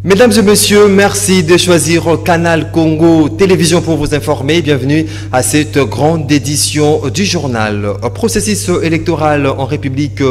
Mesdames et messieurs, merci de choisir Canal Congo Télévision pour vous informer. Bienvenue à cette grande édition du journal. Processus électoral en République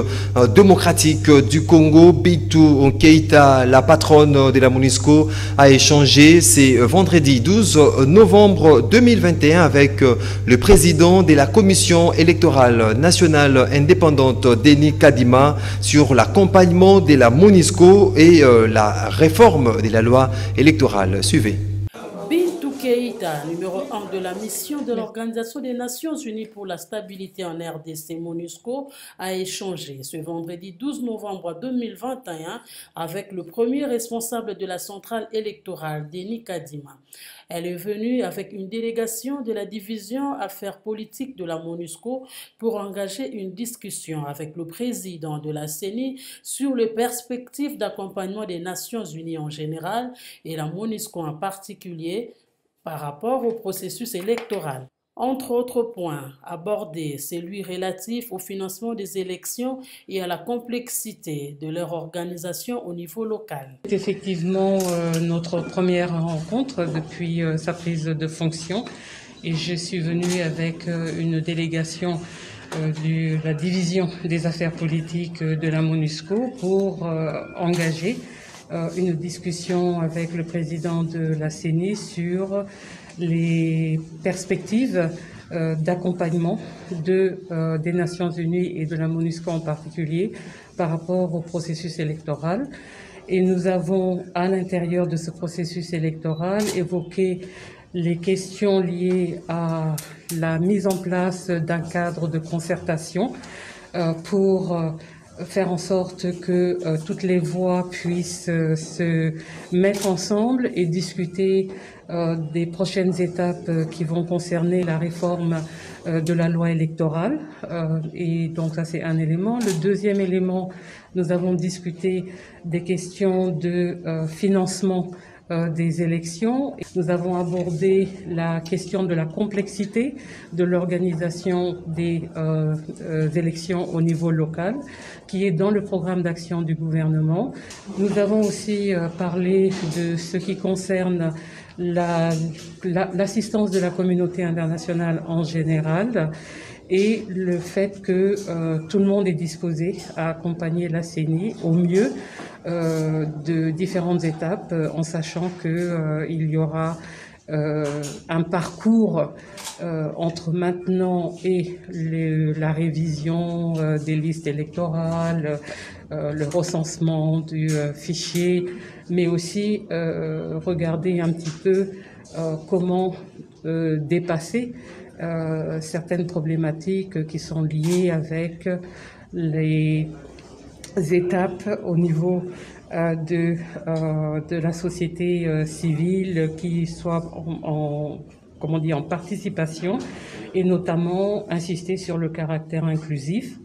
démocratique du Congo. Bintou Keïta, la patronne de la MONUSCO, a échangé ce vendredi 12 novembre 2021 avec le président de la Commission électorale nationale indépendante, Denis Kadima, sur l'accompagnement de la MONUSCO et la réforme de la loi électorale. Suivez. Bintou Keïta, numéro 1 de la mission de l'Organisation des Nations Unies pour la stabilité en RDC MONUSCO, a échangé ce vendredi 12 novembre 2021 avec le premier responsable de la centrale électorale, Denis Kadima. Elle est venue avec une délégation de la division affaires politiques de la MONUSCO pour engager une discussion avec le président de la CENI sur les perspectives d'accompagnement des Nations Unies en général et la MONUSCO en particulier par rapport au processus électoral. Entre autres points abordés, celui relatif au financement des élections et à la complexité de leur organisation au niveau local. C'est effectivement notre première rencontre depuis sa prise de fonction et je suis venue avec une délégation de la division des affaires politiques de la MONUSCO pour engager une discussion avec le président de la CENI sur les perspectives d'accompagnement des Nations Unies et de la MONUSCO en particulier par rapport au processus électoral. Et nous avons, à l'intérieur de ce processus électoral, évoqué les questions liées à la mise en place d'un cadre de concertation pour faire en sorte que toutes les voix puissent se mettre ensemble et discuter des prochaines étapes qui vont concerner la réforme de la loi électorale. Et donc ça, c'est un élément. Le deuxième élément, nous avons discuté des questions de financement des élections. Nous avons abordé la question de la complexité de l'organisation des élections au niveau local, qui est dans le programme d'action du gouvernement. Nous avons aussi parlé de ce qui concerne l'assistance de la communauté internationale en général et le fait que tout le monde est disposé à accompagner la CENI au mieux de différentes étapes, en sachant qu'il y aura un parcours entre maintenant et la révision des listes électorales, le recensement du fichier, mais aussi regarder un petit peu comment dépasser certaines problématiques qui sont liées avec les étapes au niveau de la société civile qui soit en participation et notamment insister sur le caractère inclusif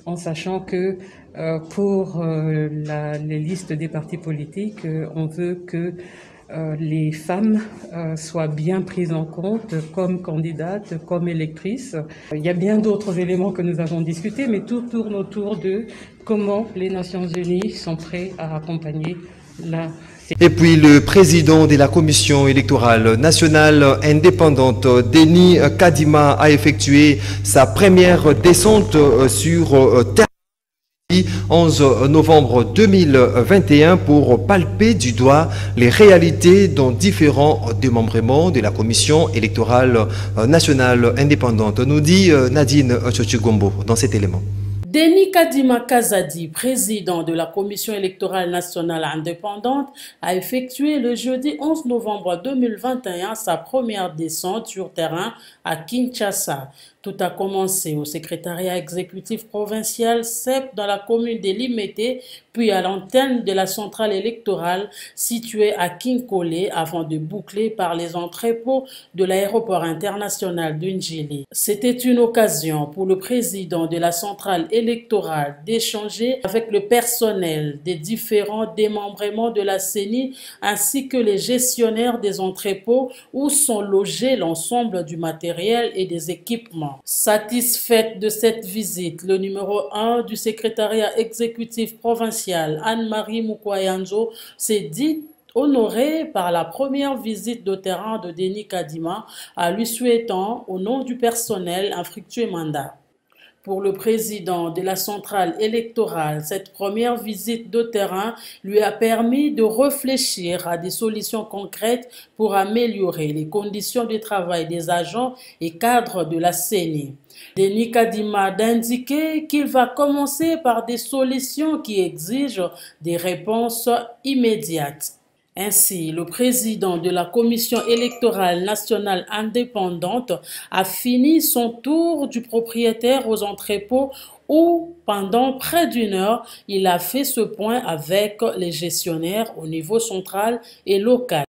en sachant que pour les listes des partis politiques, on veut que les femmes soient bien prises en compte comme candidates, comme électrices. Il y a bien d'autres éléments que nous avons discutés, mais tout tourne autour de comment les Nations Unies sont prêtes à accompagner la... Et puis le président de la Commission électorale nationale indépendante, Denis Kadima, a effectué sa première descente sur terre 11 novembre 2021 pour palper du doigt les réalités dans différents démembrements de la Commission électorale nationale indépendante, nous dit Nadine Tchotchugombo dans cet élément. Denis Kadima Kazadi, président de la Commission électorale nationale indépendante, a effectué le jeudi 11 novembre 2021 sa première descente sur terrain à Kinshasa. Tout a commencé au secrétariat exécutif provincial CEP dans la commune de Limete, puis à l'antenne de la centrale électorale située à Kinkole avant de boucler par les entrepôts de l'aéroport international de Njili. C'était une occasion pour le président de la centrale électorale électorale d'échanger avec le personnel des différents démembrements de la CENI ainsi que les gestionnaires des entrepôts où sont logés l'ensemble du matériel et des équipements. Satisfaite de cette visite, le numéro 1 du secrétariat exécutif provincial, Anne-Marie Mukwayanzo, s'est dit honoré par la première visite de terrain de Denis Kadima, à lui souhaitant, au nom du personnel, un fructueux mandat. Pour le président de la centrale électorale, cette première visite de terrain lui a permis de réfléchir à des solutions concrètes pour améliorer les conditions de travail des agents et cadres de la CENI. Denis Kadima d'indiquer qu'il va commencer par des solutions qui exigent des réponses immédiates. Ainsi, le président de la Commission électorale nationale indépendante a fini son tour du propriétaire aux entrepôts où, pendant près d'une heure, il a fait ce point avec les gestionnaires au niveau central et local.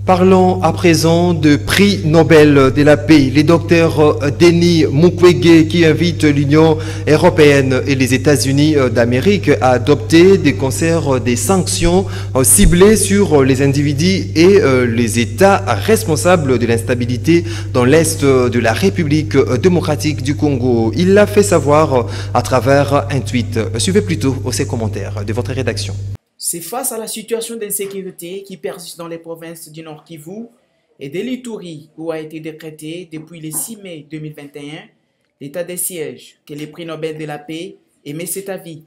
Parlons à présent de prix Nobel de la paix. Les docteurs Denis Mukwege qui invite l'Union européenne et les États-Unis d'Amérique à adopter des sanctions ciblées sur les individus et les États responsables de l'instabilité dans l'Est de la République démocratique du Congo. Il l'a fait savoir à travers un tweet. Suivez plutôt ces commentaires de votre rédaction. C'est face à la situation d'insécurité qui persiste dans les provinces du Nord Kivu et de l'Ituri où a été décrété depuis le 6 mai 2021 l'état de siège que le prix Nobel de la paix émet cet avis.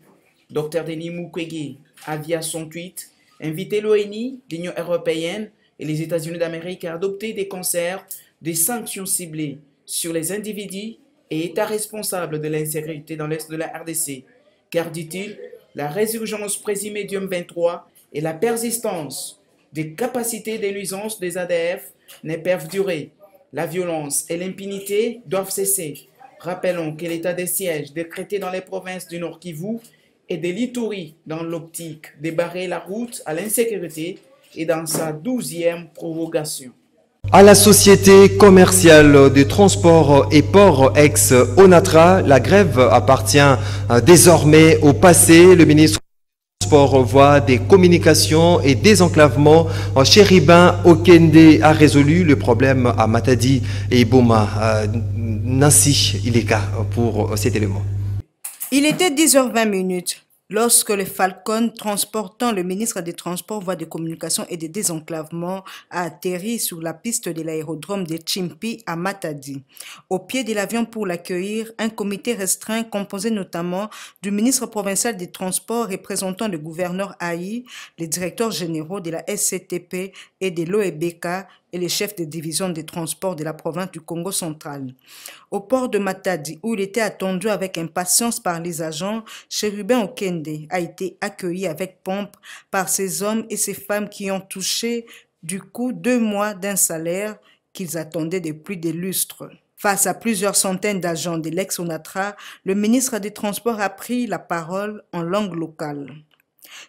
Dr Denis Mukwege a via son tweet invité l'ONU, l'Union européenne et les États-Unis d'Amérique à adopter des concerts des sanctions ciblées sur les individus et États responsables de l'insécurité dans l'Est de la RDC, car, dit-il, la résurgence présumée du M23 et la persistance des capacités de nuisance des ADF ne peuvent durer. La violence et l'impunité doivent cesser. Rappelons que l'état de siège décrété dans les provinces du Nord Kivu et de l'Ituri dans l'optique de barrer la route à l'insécurité et dans sa 12e prorogation. À la société commerciale de transport et port ex-Onatra, la grève appartient désormais au passé. Le ministre du Transport, Voies des Communications et Désenclavement, Chéribin Okende, a résolu le problème à Matadi et Boma. Nancy Ileka pour cet élément. Il était 10h20 lorsque le Falcon transportant le ministre des Transports, Voies de Communication et de Désenclavement a atterri sur la piste de l'aérodrome de Chimpi à Matadi. Au pied de l'avion pour l'accueillir, un comité restreint composé notamment du ministre provincial des Transports représentant le gouverneur Aï, les directeurs généraux de la SCTP et de l'OEBK et les chefs de division des transports de la province du Congo central. Au port de Matadi, où il était attendu avec impatience par les agents, Chérubin Okende a été accueilli avec pompe par ces hommes et ces femmes qui ont touché du coup 2 mois d'un salaire qu'ils attendaient depuis des lustres. Face à plusieurs centaines d'agents de l'ex-Onatra, le ministre des Transports a pris la parole en langue locale.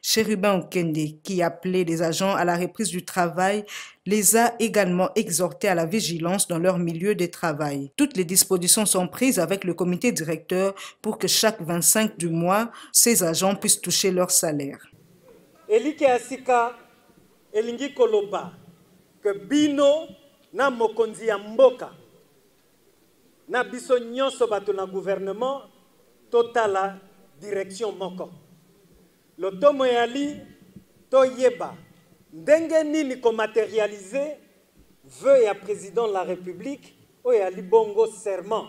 Chérubin Okende, qui appelait les agents à la reprise du travail, les a également exhortés à la vigilance dans leur milieu de travail. Toutes les dispositions sont prises avec le comité directeur pour que chaque 25 du mois, ces agents puissent toucher leur salaire. Elike asika elingi koloba que bino na mokonzi ya mboka na biso nyonso bato na gouvernement totala direction moko. Lotomo yali to yeba ndenge nini ko matérialiser vœu ya président de la République o yali bongo serment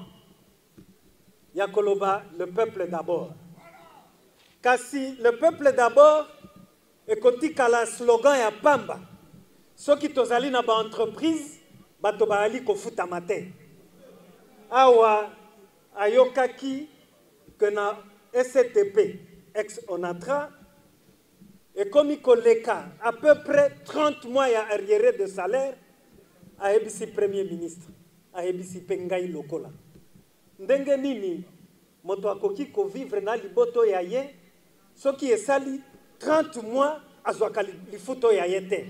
ya koloba le peuple d'abord. Kasi le peuple d'abord ekotika la slogan ya pamba soki tozali na ba entreprise bato baali kofuta mate awa ayokaki que na SCTP ex-Onatra et comme il koleka à peu près 30 mois ya arriéré de salaire a ebisi premier ministre a ebisi pengai lokola ndenge nini moto akoki ko vivre na liboto ya ye soki esali 30 mois azwaka lifuto ya ye te.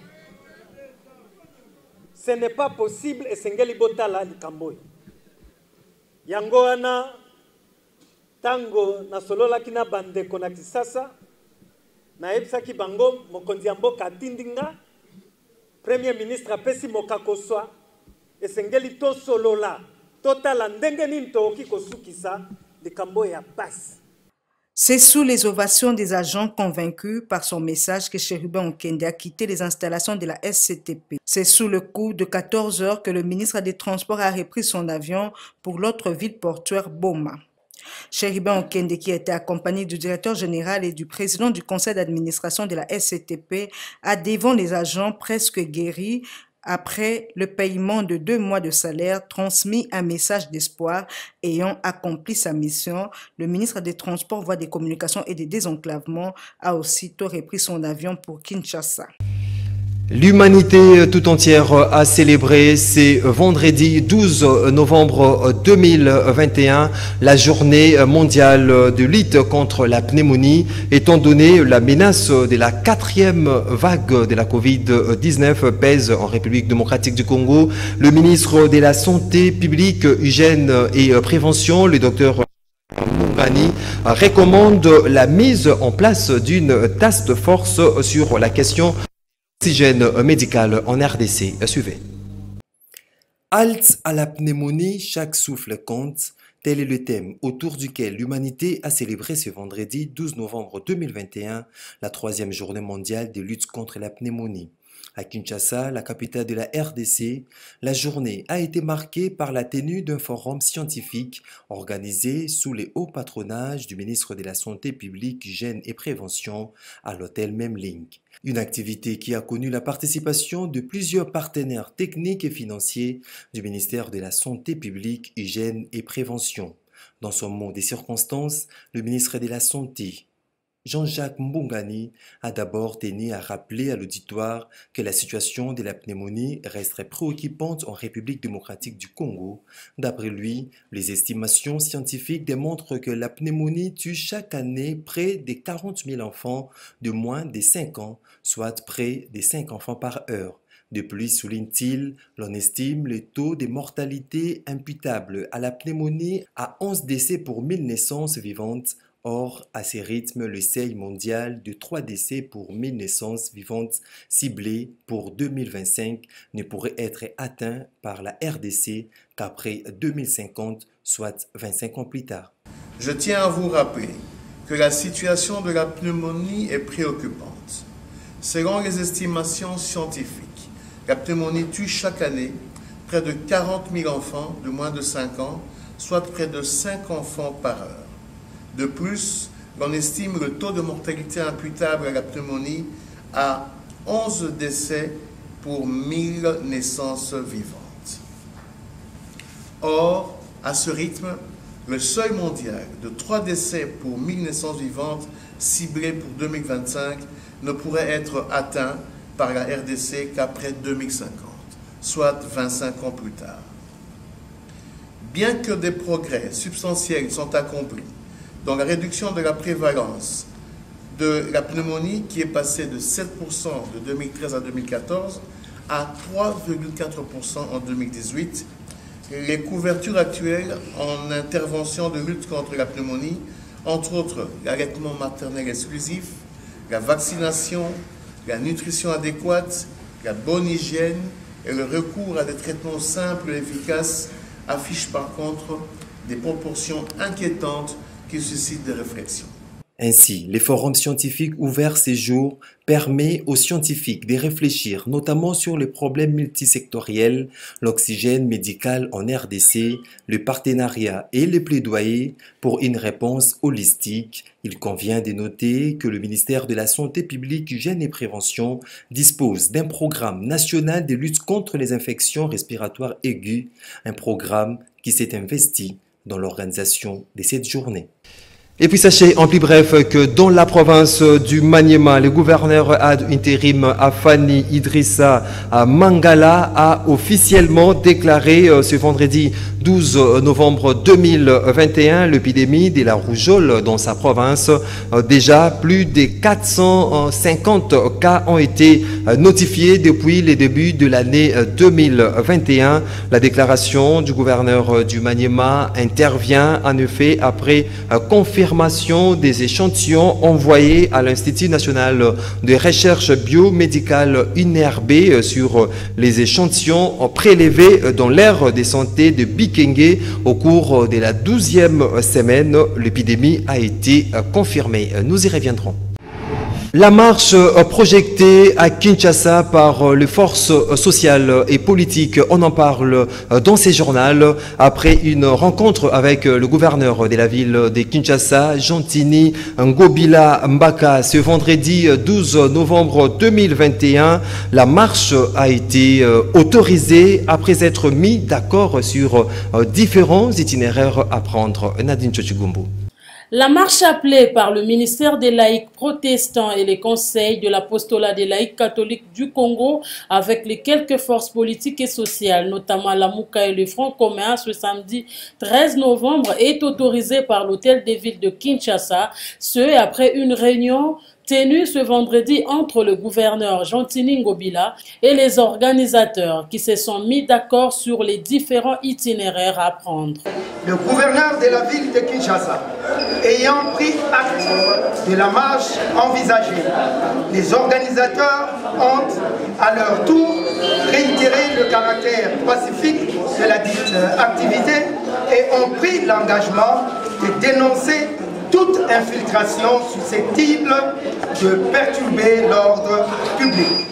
Ce n'est pas possible et sengeli botala likamboy yango wana tango nasololaki na bandeko na Kisasa nayebisaki bango mokonzi ya mboka atindinga premier ministre apesi mokakoswa esengeli tosolola totala ndenge nini tooki kosukisa likambo ya pasi. C'est sous les ovations des agents convaincus par son message que Chérubin Okende a quitté les installations de la SCTP. C'est sous le coup de 14 heures que le ministre des Transports a repris son avion pour l'autre ville portuaire Boma. Chérubin Okende, qui était accompagné du directeur général et du président du conseil d'administration de la SCTP, a devant les agents presque guéris après le paiement de 2 mois de salaire, transmis un message d'espoir. Ayant accompli sa mission, le ministre des Transports, Voies des Communications et des Désenclavements a aussitôt repris son avion pour Kinshasa. L'humanité tout entière a célébré ce vendredi 12 novembre 2021 la journée mondiale de lutte contre la pneumonie, étant donné la menace de la 4e vague de la Covid-19 pèse en République démocratique du Congo. Le ministre de la Santé publique, Hygiène et Prévention, le docteur Mbungani, recommande la mise en place d'une task force sur la question oxygène médical en RDC. Suivez. Halte à la pneumonie, chaque souffle compte. Tel est le thème autour duquel l'humanité a célébré ce vendredi 12 novembre 2021 la 3e journée mondiale de lutte contre la pneumonie. À Kinshasa, la capitale de la RDC, la journée a été marquée par la tenue d'un forum scientifique organisé sous les hauts patronages du ministre de la Santé publique, Hygiène et Prévention à l'hôtel Memling. Une activité qui a connu la participation de plusieurs partenaires techniques et financiers du ministère de la Santé publique, Hygiène et Prévention. Dans son mot des circonstances, le ministre de la Santé, Jean-Jacques Mbungani, a d'abord tenu à rappeler à l'auditoire que la situation de la pneumonie resterait préoccupante en République démocratique du Congo. D'après lui, les estimations scientifiques démontrent que la pneumonie tue chaque année près de 40 000 enfants de moins de 5 ans, soit près de 5 enfants par heure. De plus, souligne-t-il, l'on estime le taux de mortalité imputable à la pneumonie à 11 décès pour 1000 naissances vivantes. Or, à ces rythmes, le seuil mondial de 3 décès pour 1000 naissances vivantes ciblées pour 2025 ne pourrait être atteint par la RDC qu'après 2050, soit 25 ans plus tard. Je tiens à vous rappeler que la situation de la pneumonie est préoccupante. Selon les estimations scientifiques, la pneumonie tue chaque année près de 40 000 enfants de moins de 5 ans, soit près de 5 enfants par heure. De plus, l'on estime le taux de mortalité imputable à la pneumonie à 11 décès pour 1000 naissances vivantes. Or, à ce rythme, le seuil mondial de 3 décès pour 1000 naissances vivantes ciblé pour 2025 ne pourrait être atteint par la RDC qu'après 2050, soit 25 ans plus tard. Bien que des progrès substantiels sont accomplis dans la réduction de la prévalence de la pneumonie qui est passée de 7% de 2013 à 2014 à 3,4% en 2018, les couvertures actuelles en intervention de lutte contre la pneumonie, entre autres l'allaitement maternel exclusif, la vaccination, la nutrition adéquate, la bonne hygiène et le recours à des traitements simples et efficaces, affichent par contre des proportions inquiétantes qui suscite des réflexions. Ainsi, les forums scientifiques ouverts ces jours permettent aux scientifiques de réfléchir notamment sur les problèmes multisectoriels, l'oxygène médical en RDC, le partenariat et les plaidoyers pour une réponse holistique. Il convient de noter que le ministère de la Santé publique, Hygiène et Prévention dispose d'un programme national de lutte contre les infections respiratoires aiguës, un programme qui s'est investi dans l'organisation de cette journée. Et puis sachez en plus bref que dans la province du Maniema, le gouverneur ad interim Afani Idrissa Mangala a officiellement déclaré ce vendredi 12 novembre 2021 l'épidémie de la rougeole dans sa province. Déjà plus de 450 cas ont été notifiés depuis le début de l'année 2021. La déclaration du gouverneur du Maniema intervient en effet après confirmation des échantillons envoyés à l'Institut national de recherche biomédicale INRB sur les échantillons prélevés dans l'aire de santé de Bikenge au cours de la 12e semaine. L'épidémie a été confirmée. Nous y reviendrons. La marche projetée à Kinshasa par les forces sociales et politiques, on en parle dans ces journaux après une rencontre avec le gouverneur de la ville de Kinshasa, Jantini Ngobila Mbaka, ce vendredi 12 novembre 2021. La marche a été autorisée après être mis d'accord sur différents itinéraires à prendre. Nadine Chochigumbu. La marche appelée par le ministère des laïcs protestants et les conseils de l'apostolat des laïcs catholiques du Congo avec les quelques forces politiques et sociales, notamment la Mouka et le Front commun ce samedi 13 novembre, est autorisée par l'hôtel des villes de Kinshasa, ce après une réunion tenue ce vendredi entre le gouverneur Jantini Ngobila et les organisateurs qui se sont mis d'accord sur les différents itinéraires à prendre. Le gouverneur de la ville de Kinshasa ayant pris acte de la marche envisagée, les organisateurs ont à leur tour réitéré le caractère pacifique de la dite activité et ont pris l'engagement de dénoncer toute infiltration susceptible de perturber l'ordre public.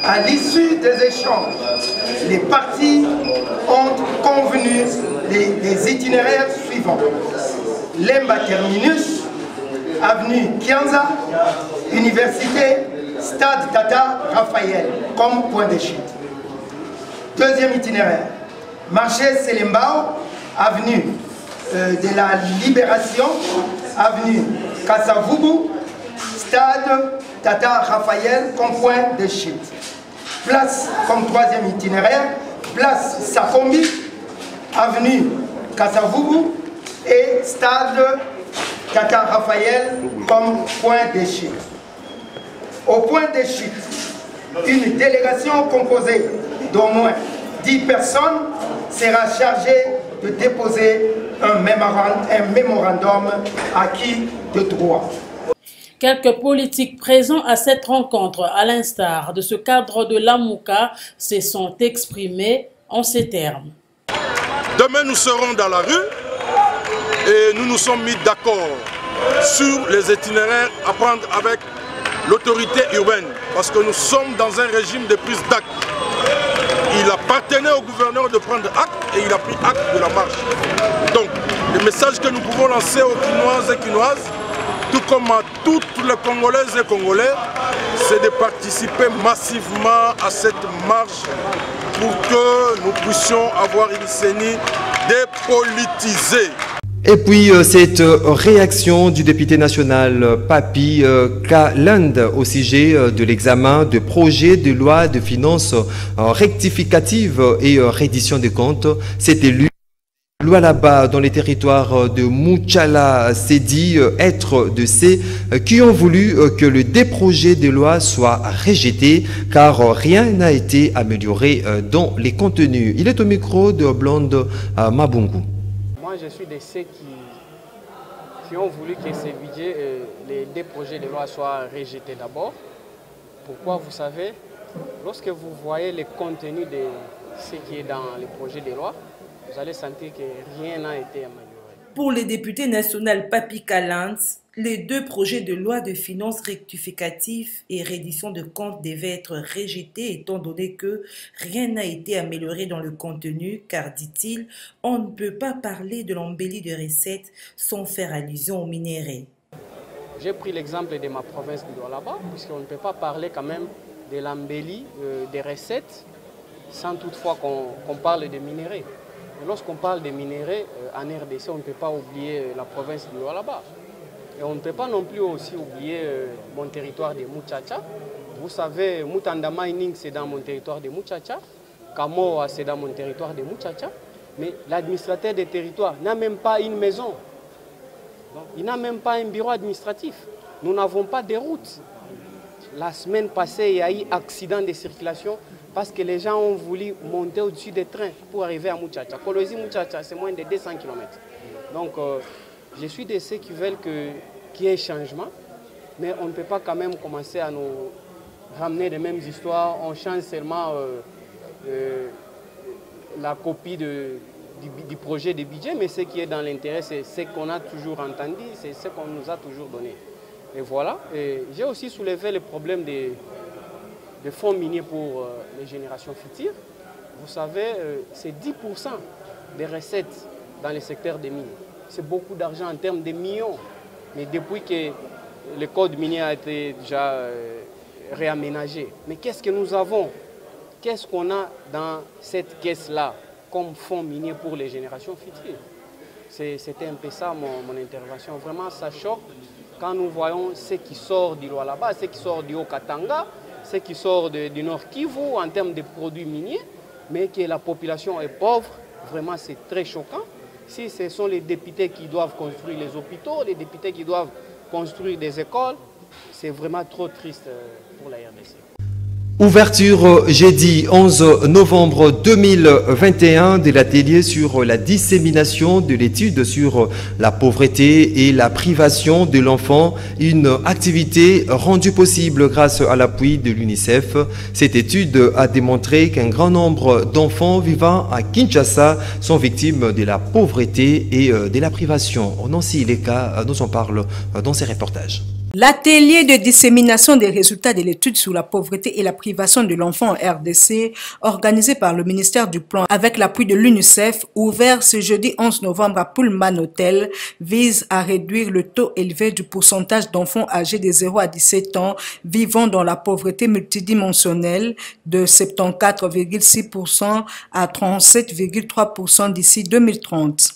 À l'issue des échanges, les partis ont convenu des itinéraires suivants. Lemba Terminus, avenue Kianza, Université, Stade Tata Raphaël, comme point de chute. Deuxième itinéraire, marché Selembao, avenue de la Libération, avenue Kasavubu, Stade Tata Raphaël comme point de chute. Place comme troisième itinéraire, place Sakombi, avenue Kasavubu et Stade Tata Raphaël comme point de chute. Au point de chute, une délégation composée d'au moins 10 personnes sera chargée de déposer un mémorandum acquis de droit. Quelques politiques présents à cette rencontre, à l'instar de ce cadre de l'Amouka, se sont exprimés en ces termes. Demain, nous serons dans la rue et nous nous sommes mis d'accord sur les itinéraires à prendre avec l'autorité urbaine parce que nous sommes dans un régime de prise d'acte. Il appartenait au gouverneur de prendre acte et il a pris acte de la marche. Donc, le message que nous pouvons lancer aux Kinoises et Kinoises, tout comme à toutes les Congolaises et Congolais, c'est de participer massivement à cette marche pour que nous puissions avoir une CENI dépolitisée. Et puis cette réaction du député national Papi Kalend au sujet de l'examen de projet de loi de finances rectificative et reddition des comptes, s'est élu Lualaba dans les territoires de Mouchala s'est dit être de ceux qui ont voulu que le projet de loi soit rejeté car rien n'a été amélioré dans les contenus. Il est au micro de Blonde Mabungu. Moi, je suis de ceux qui ont voulu que ces budgets, les deux projets de loi soient rejetés d'abord. Pourquoi, vous savez, lorsque vous voyez le contenu de ce qui est dans les projets de loi, vous allez sentir que rien n'a été amélioré. Pour le député national Papi Kalend, les deux projets de loi de finances rectificative et reddition de comptes devaient être rejetés étant donné que rien n'a été amélioré dans le contenu car, dit-il, on ne peut pas parler de l'embellie de recettes sans faire allusion aux minéraux. J'ai pris l'exemple de ma province du Lualaba puisqu'on ne peut pas parler quand même de l'embellie des recettes sans toutefois qu'on parle de minéraux. lorsqu'on parle des minéraux en RDC, on ne peut pas oublier la province du Lualaba. Et on ne peut pas non plus aussi oublier mon territoire de Muchacha. Vous savez, Mutanda Mining, c'est dans mon territoire de Muchacha. Kamoa, c'est dans mon territoire de Muchacha. Mais l'administrateur des territoires n'a même pas une maison. Donc, il n'a même pas un bureau administratif. Nous n'avons pas de routes. La semaine passée, il y a eu un accident de circulation parce que les gens ont voulu monter au-dessus des trains pour arriver à Muchacha. Kolosi-Muchacha, c'est moins de 200 km. Donc, je suis de ceux qui veulent qu'il y ait un changement, mais on ne peut pas quand même commencer à nous ramener les mêmes histoires. On change seulement la copie du projet de budget, mais ce qui est dans l'intérêt, c'est ce qu'on a toujours entendu, c'est ce qu'on nous a toujours donné. Et voilà. J'ai aussi soulevé le problème des fonds miniers pour les générations futures. Vous savez, c'est 10% des recettes dans le secteur des mines. C'est beaucoup d'argent en termes de millions. Mais depuis que le code minier a été déjà réaménagé, mais qu'est-ce que nous avons? Qu'est-ce qu'on a dans cette caisse-là comme fonds minier pour les générations futures? C'était un peu ça mon intervention. Vraiment, ça choque quand nous voyons ce qui sort du Lualaba, ce qui sort du Haut-Katanga, ce qui sort du Nord Kivu en termes de produits miniers, mais que la population est pauvre. Vraiment, c'est très choquant. Si ce sont les députés qui doivent construire les hôpitaux, les députés qui doivent construire des écoles, c'est vraiment trop triste pour la RDC. Ouverture jeudi 11 novembre 2021 de l'atelier sur la dissémination de l'étude sur la pauvreté et la privation de l'enfant, une activité rendue possible grâce à l'appui de l'UNICEF. Cette étude a démontré qu'un grand nombre d'enfants vivant à Kinshasa sont victimes de la pauvreté et de la privation. Nancy Leka nous en parle dans ses reportages. L'atelier de dissémination des résultats de l'étude sur la pauvreté et la privation de l'enfant en RDC, organisé par le ministère du Plan avec l'appui de l'UNICEF, ouvert ce jeudi 11 novembre à Pullman Hotel, vise à réduire le taux élevé du pourcentage d'enfants âgés de 0 à 17 ans vivant dans la pauvreté multidimensionnelle de 74,6% à 37,3% d'ici 2030.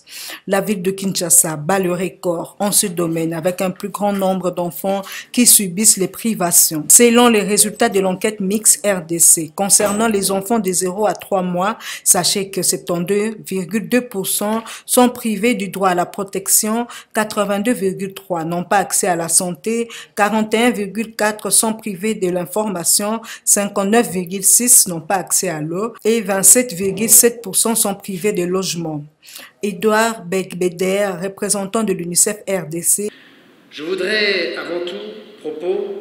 La ville de Kinshasa bat le record en ce domaine avec un plus grand nombre d'enfants qui subissent les privations. Selon les résultats de l'enquête mixte RDC concernant les enfants de 0 à 3 mois, sachez que 72,2% sont privés du droit à la protection, 82,3% n'ont pas accès à la santé, 41,4% sont privés de l'information, 59,6% n'ont pas accès à l'eau et 27,7% sont privés de logement. Edouard Begbeder, représentant de l'UNICEF RDC. Je voudrais avant tout propos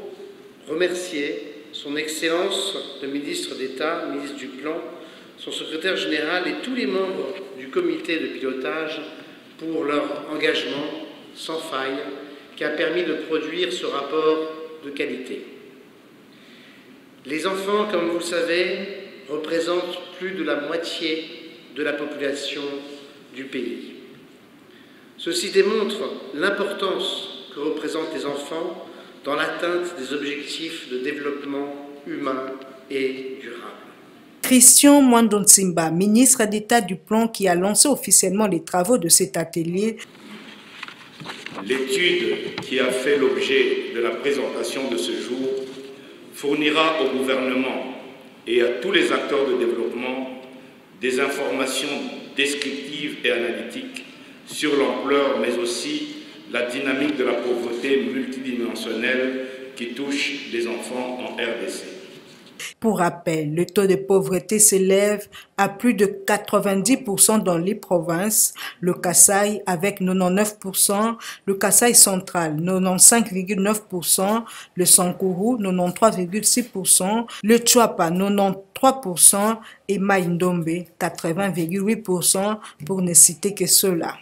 remercier son Excellence le ministre d'État, ministre du Plan, son secrétaire général et tous les membres du comité de pilotage pour leur engagement sans faille qui a permis de produire ce rapport de qualité. Les enfants, comme vous le savez, représentent plus de la moitié de la population du pays. Ceci démontre l'importance que représentent les enfants dans l'atteinte des objectifs de développement humain et durable. Christian Mwandonsimba, ministre d'État du Plan, qui a lancé officiellement les travaux de cet atelier. L'étude qui a fait l'objet de la présentation de ce jour fournira au gouvernement et à tous les acteurs de développement des informations descriptives et analytiques sur l'ampleur, mais aussi la dynamique de la pauvreté multidimensionnelle qui touche les enfants en RDC. Pour rappel, le taux de pauvreté s'élève à plus de 90% dans les provinces, le Kasaï avec 99%, le Kasaï central 95,9%, le Sankourou 93,6%, le Tchouapa 93% et Maïndombe 80,8% pour ne citer que ceux-là.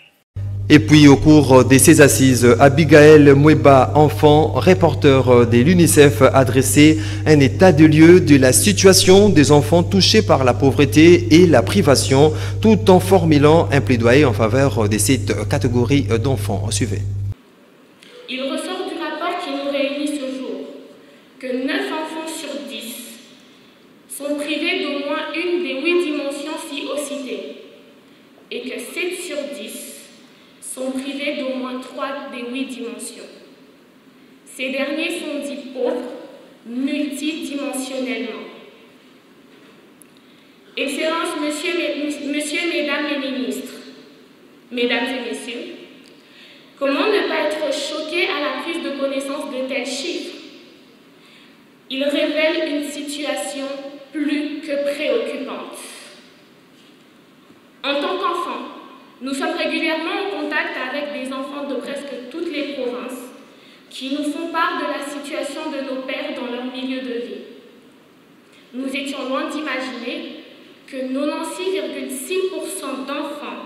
Et puis au cours de ces assises, Abigail Mweba, enfant, reporter de l'UNICEF, a dressé un état de lieu de la situation des enfants touchés par la pauvreté et la privation, tout en formulant un plaidoyer en faveur de cette catégorie d'enfants. Suivez. Il ressort du rapport qui nous réunit ce jour que 9 enfants sur 10 sont privés d'au moins une des 8 dimensions ci-haut citées et sont privés d'au moins 3 des 8 dimensions. Ces derniers sont dits pauvres multidimensionnellement. Excellences, Monsieur, Mesdames les ministres, Mesdames et Messieurs, comment ne pas être choqué à la prise de connaissance de tels chiffres? Ils révèlent une situation plus que préoccupante. En tant qu'enfants, nous sommes régulièrement en contact avec des enfants de presque toutes les provinces qui nous font part de la situation de nos pères dans leur milieu de vie. Nous étions loin d'imaginer que 96,6% d'enfants,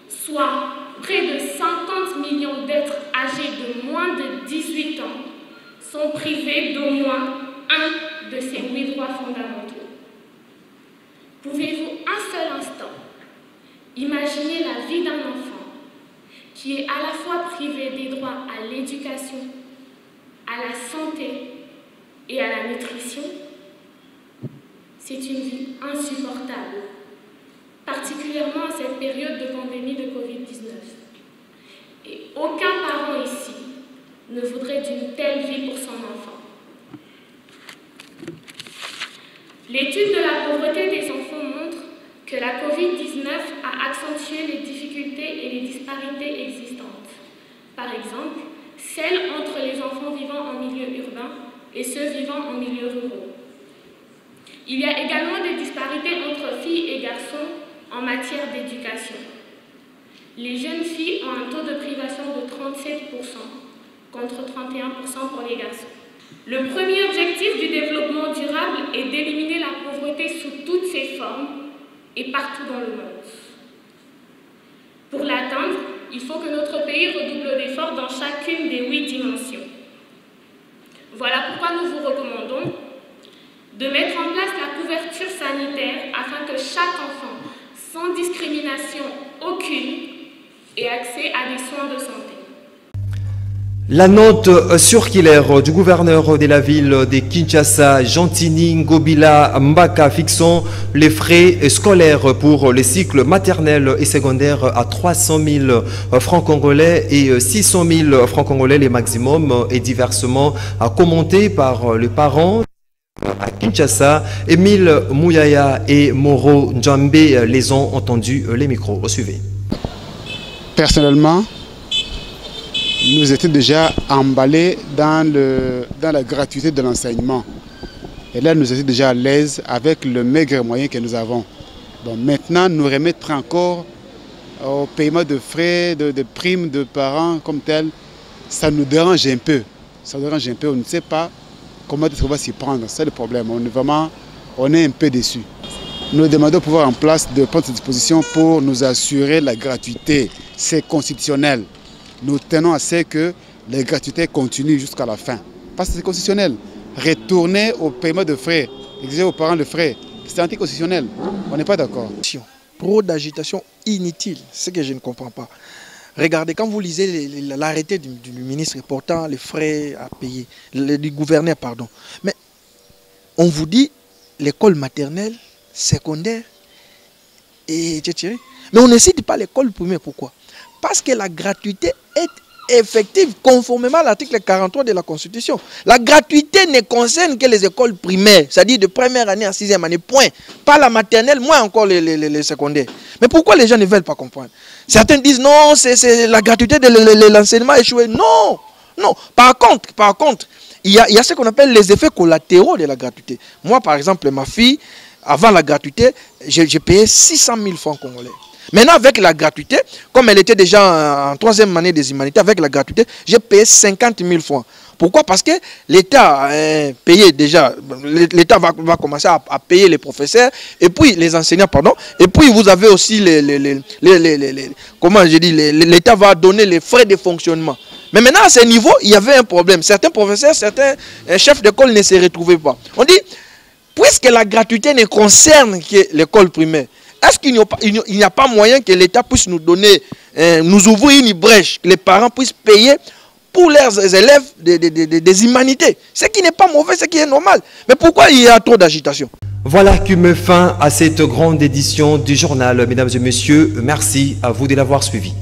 soit près de 50 millions d'êtres âgés de moins de 18 ans, sont privés d'au moins un de ces 8 droits fondamentaux. Pouvez-vous un seul instant imaginer la vie d'un enfant qui est à la fois privé des droits à l'éducation, à la santé et à la nutrition? C'est une vie insupportable, particulièrement à cette période de pandémie de Covid-19. Et aucun parent ici ne voudrait d'une telle vie pour son enfant. L'étude de la pauvreté des enfants montre que la Covid-19 a accentué les difficultés et les disparités existantes. Par exemple, celles entre les enfants vivant en milieu urbain et ceux vivant en milieu rural. Il y a également des disparités entre filles et garçons en matière d'éducation. Les jeunes filles ont un taux de privation de 37% contre 31% pour les garçons. Le premier objectif du développement durable est d'éliminer la pauvreté sous toutes ses formes et partout dans le monde. Pour l'atteindre, il faut que notre pays redouble d'efforts dans chacune des 8 dimensions. Voilà pourquoi nous vous recommandons de mettre en place la couverture sanitaire afin que chaque enfant, sans discrimination aucune, ait accès à des soins de santé. La note circulaire du gouverneur de la ville de Kinshasa, Gentini Ngobila Mbaka, fixant les frais scolaires pour les cycles maternels et secondaires à 300 000 francs congolais et 600 000 francs congolais les maximums, est diversement commenté par les parents à Kinshasa. Émile Mouyaya et Moro Njambe les ont entendus, les micros. Suivez. Personnellement, nous étions déjà emballés dans la gratuité de l'enseignement. Et là, nous étions déjà à l'aise avec le maigre moyen que nous avons. Bon, maintenant, nous remettre encore au paiement de frais, de primes de parents comme tel, ça nous dérange un peu. Ça nous dérange un peu. On ne sait pas comment on va s'y prendre. C'est le problème. On est un peu déçus. Nous demandons au pouvoir en place de prendre ces dispositions pour nous assurer la gratuité. C'est constitutionnel. Nous tenons à ce que les gratuités continuent jusqu'à la fin. Parce que c'est constitutionnel. Retourner au paiement de frais, exiger aux parents de frais, c'est anticonstitutionnel. On n'est pas d'accord. Trop d'agitation inutile, ce que je ne comprends pas. Regardez, quand vous lisez l'arrêté du ministre portant les frais à payer, du gouverneur, pardon. Mais on vous dit l'école maternelle, secondaire et etc. Mais on ne cite pas l'école primaire. Pourquoi? Parce que la gratuité est effective conformément à l'article 43 de la Constitution. La gratuité ne concerne que les écoles primaires, c'est-à-dire de première année à 6e année, point. Pas la maternelle, moins encore les secondaires. Mais pourquoi les gens ne veulent pas comprendre? Certains disent non, c'est la gratuité de l'enseignement échoué. Non, non. Par contre, il y a ce qu'on appelle les effets collatéraux de la gratuité. Moi, par exemple, ma fille, avant la gratuité, j'ai payé 600 000 francs congolais. Maintenant, avec la gratuité, comme elle était déjà en 3e année des humanités, avec la gratuité, j'ai payé 50 000 francs. Pourquoi? Parce que l'État payait déjà, l'État va commencer à payer les professeurs, et puis les enseignants, pardon, et puis vous avez aussi comment je dis, l'État va donner les frais de fonctionnement. Mais maintenant, à ce niveau, il y avait un problème. Certains professeurs, certains chefs d'école ne se retrouvaient pas. On dit, puisque la gratuité ne concerne que l'école primaire, est-ce qu'il n'y a pas moyen que l'État puisse nous donner, nous ouvrir une brèche, que les parents puissent payer pour leurs élèves des humanités? Ce qui n'est pas mauvais, ce qui est normal. Mais pourquoi il y a trop d'agitation? Voilà qui met fin à cette grande édition du journal. Mesdames et messieurs, merci à vous de l'avoir suivi.